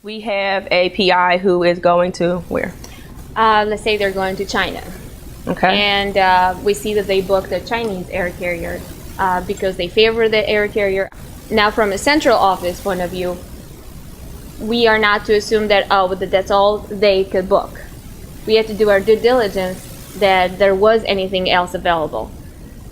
We have a PI who is going to where? Let's say they're going to China. Okay. And we see that they booked a Chinese air carrier because they favor the air carrier. Now, from a central office point of view, we are not to assume that, that's all they could book. We have to do our due diligence that there was anything else available.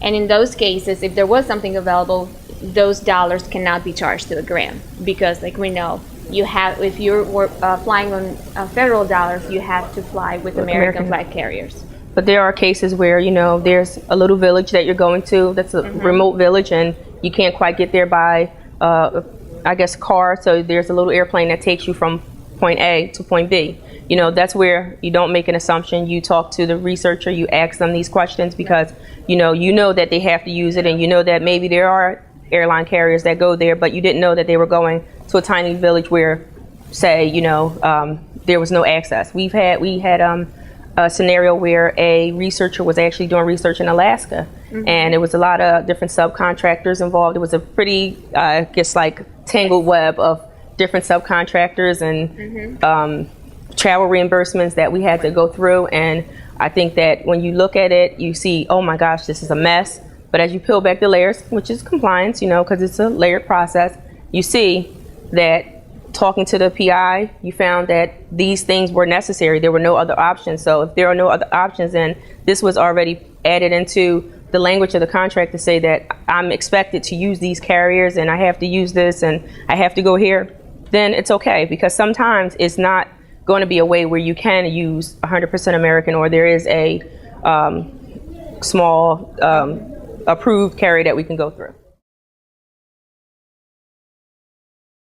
And in those cases, if there was something available, those dollars cannot be charged to a gram because, like we know, if you're flying on federal dollars, you have to fly with American flag carriers. But there are cases where, there's a little village that you're going to that's a remote village and you can't quite get there by, car. So there's a little airplane that takes you from point A to point B. That's where you don't make an assumption. You talk to the researcher, you ask them these questions because, you know that they have to use it, and you know that maybe there are airline carriers that go there, but you didn't know that they were going to a tiny village where, say, there was no access. We had a scenario where a researcher was actually doing research in Alaska, and there was a lot of different subcontractors involved. It was a pretty, tangled web of different subcontractors and travel reimbursements that we had to go through. And I think that when you look at it, you see, oh my gosh, this is a mess. But as you peel back the layers, which is compliance, because it's a layered process, you see that talking to the PI, you found that these things were necessary. There were no other options. So if there are no other options, then this was already added into the language of the contract to say that I'm expected to use these carriers and I have to use this and I have to go here, then it's okay, because sometimes it's not going to be a way where you can use 100% American, or there is a small approved carrier that we can go through.